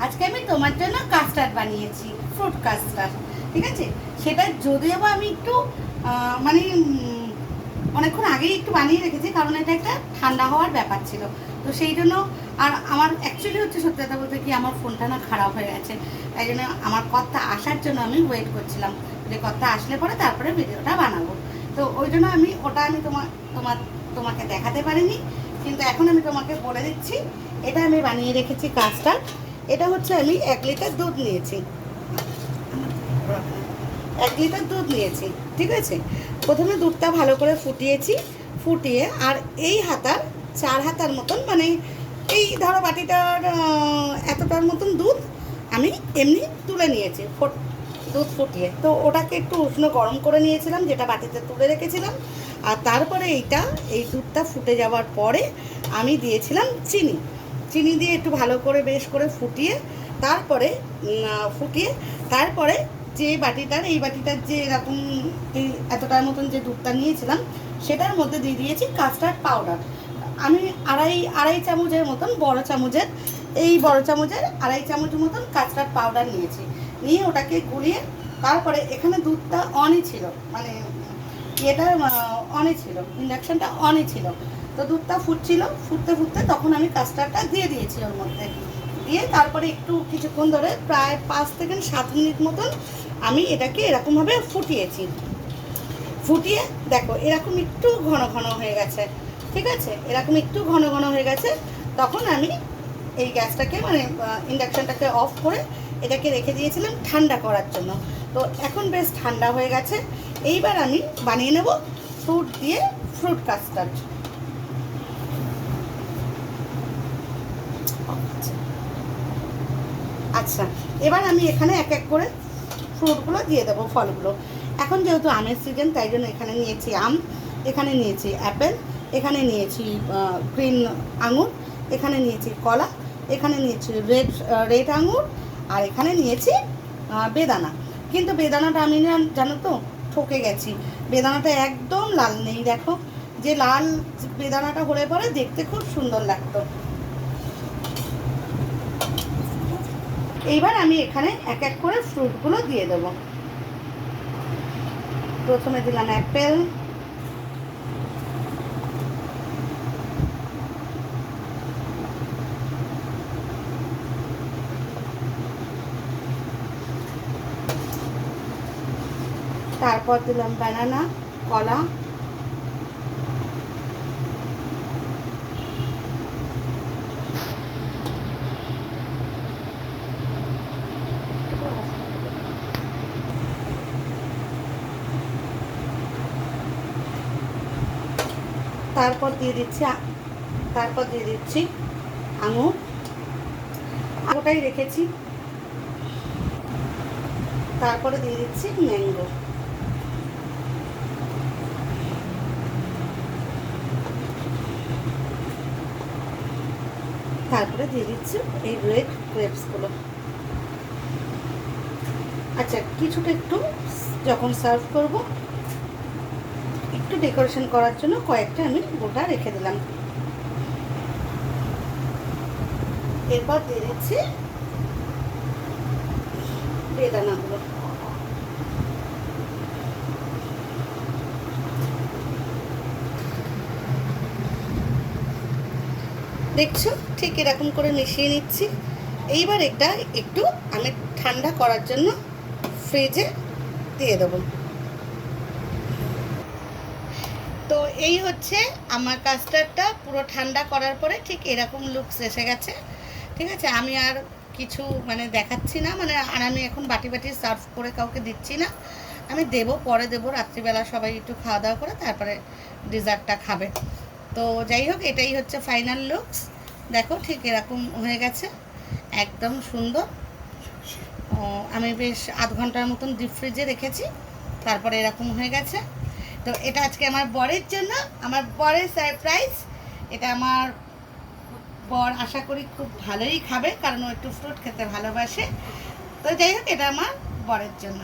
আজকে আমি তোমার জন্য কাস্টার্ড বানিয়েছি, ফ্রুট কাস্টার্ড। ঠিক আছে, সেটা যদিও বা আমি একটু মানে অনেকক্ষণ আগেই একটু বানিয়ে রেখেছি, কারণ এটা একটা ঠান্ডা হওয়ার ব্যাপার ছিল। তো সেই জন্য, আর আমার অ্যাকচুয়ালি হচ্ছে সত্যি কথা বলতে কি, আমার ফোনটা না খারাপ হয়ে গেছে। তাই জন্য আমার কর্তা আসার জন্য আমি ওয়েট করছিলাম, যে কর্তা আসলে পরে তারপরে ভিডিওটা বানাবো। তো ওই জন্য ওটা আমি তোমাকে দেখাতে পারিনি, কিন্তু এখন আমি তোমাকে বলে দিচ্ছি। এটা আমি বানিয়ে রেখেছি কাস্টার্ড। এটা হচ্ছে আমি 1 লিটার দুধ নিয়েছি, 1 লিটার দুধ নিয়েছি। ঠিক আছে, প্রথমে দুধটা ভালো করে ফুটিয়ে আর এই হাতার 4 হাতার মতন, মানে এই ধরো বাটিটার এতটার মতন দুধ আমি এমনি তুলে নিয়েছি দুধ ফুটিয়ে। তো ওটাকে একটু উষ্ণ গরম করে নিয়েছিলাম, যেটা বাটিতে তুলে রেখেছিলাম। আর তারপরে এই দুধটা ফুটে যাওয়ার পরে আমি দিয়েছিলাম চিনি দিয়ে একটু ভালো করে বেশ করে তারপরে যে এই বাটিটার যে এরকম এই এতটার মতন যে দুধটা নিয়েছিলাম, সেটার মধ্যে দিয়ে দিয়েছি কাস্টার্ড পাউডার। আমি আড়াই চামচের মতন বড় চামচের আড়াই চামচের মতন কাস্টার্ড পাউডার নিয়ে ওটাকে গুলিয়ে, তারপরে এখানে দুধটা অনই ছিল, মানে এটা অনই ছিল, ইন্ডাকশানটা অনই ছিল। তো দুধটা ফুটতে তখন আমি কাস্টার্ডটা দিয়ে দিয়েছি ওর মধ্যে, দিয়ে তারপরে একটু কিছুক্ষণ ধরে প্রায় 5 থেকে 7 মিনিট মতন আমি এটাকে এরকমভাবে ফুটিয়ে দেখো এরকম একটু ঘন ঘন হয়ে গেছে। ঠিক আছে, এরকম একটু ঘন ঘন হয়ে গেছে, তখন আমি এই গ্যাসটাকে মানে ইন্ডাকশানটাকে অফ করে এটাকে রেখে দিয়েছিলাম ঠান্ডা করার জন্য। তো এখন বেশ ঠান্ডা হয়ে গেছে। এইবার আমি বানিয়ে নেব ফ্রুট কাস্টার্ড। আচ্ছা, এবার আমি এখানে এক এক করে ফ্রুটগুলো দিয়ে দেবো, ফলগুলো। এখন যেহেতু আমের সিজন, তাই জন্য এখানে নিয়েছি আম, এখানে নিয়েছি অ্যাপেল, এখানে নিয়েছি গ্রিন আঙুর, এখানে নিয়েছি কলা, এখানে নিয়েছি রেড আঙুর, আর এখানে নিয়েছি বেদানা। কিন্তু বেদানাটা আমি জানো তো ঠকে গেছি, বেদানাটা একদম লাল নেই। দেখো, যে লাল বেদানাটা হলে পরে দেখতে খুব সুন্দর লাগতো। এইবার আমি এখানে এক এক করে ফ্রুটগুলো দিয়ে দেবো। প্রথমে দিলাম অ্যাপেল, তারপর দিলাম বানানা, কলা, তারপর দিয়ে দিচ্ছি আঙুর, ওটাই রেখেছি। তারপরে দিয়ে দিচ্ছি ম্যাঙ্গো, তারপরে দিয়ে দিচ্ছি এই রেড গ্রেপসগুলো। আচ্ছা, কিছুটা একটু যখন সার্ভ করব, একটু ডেকোরেশন করার জন্য কয়েকটা আমি গোটা রেখে দিলাম। এরপর দিয়ে দিচ্ছি বেদানাগুলো। দেখছো, ঠিক এরকম করে মিশিয়ে নিচ্ছি। এইবার এটা একটু আমি ঠান্ডা করার জন্য ফ্রিজে দিয়ে দেবো। তো এই হচ্ছে আমার কাস্টার্ডটা পুরো ঠান্ডা করার পরে ঠিক এরকম লুকস এসে গেছে। ঠিক আছে, আমি আর কিছু মানে দেখাচ্ছি না, মানে আর আমি এখন বাটি সার্ভ করে কাউকে দিচ্ছি না। আমি পরে দেবো রাত্রিবেলা, সবাই একটু খাওয়া দাওয়া করে তারপরে ডিজার্টটা খাবে। তো যাই হোক, এটাই হচ্ছে ফাইনাল লুকস। দেখো ঠিক এরকম হয়ে গেছে, একদম সুন্দর। আমি বেশ আধ ঘন্টার মতন ডিপ ফ্রিজে রেখেছি, তারপরে এরকম হয়ে গেছে। তো এটা আজকে আমার বরের জন্য, আমার বরের সারপ্রাইজ। এটা আমার বর আশা করি খুব ভালোই খাবে, কারণ ও একটু ফ্রুট খেতে ভালোবাসে। তো যাই হোক, এটা আমার বরের জন্য।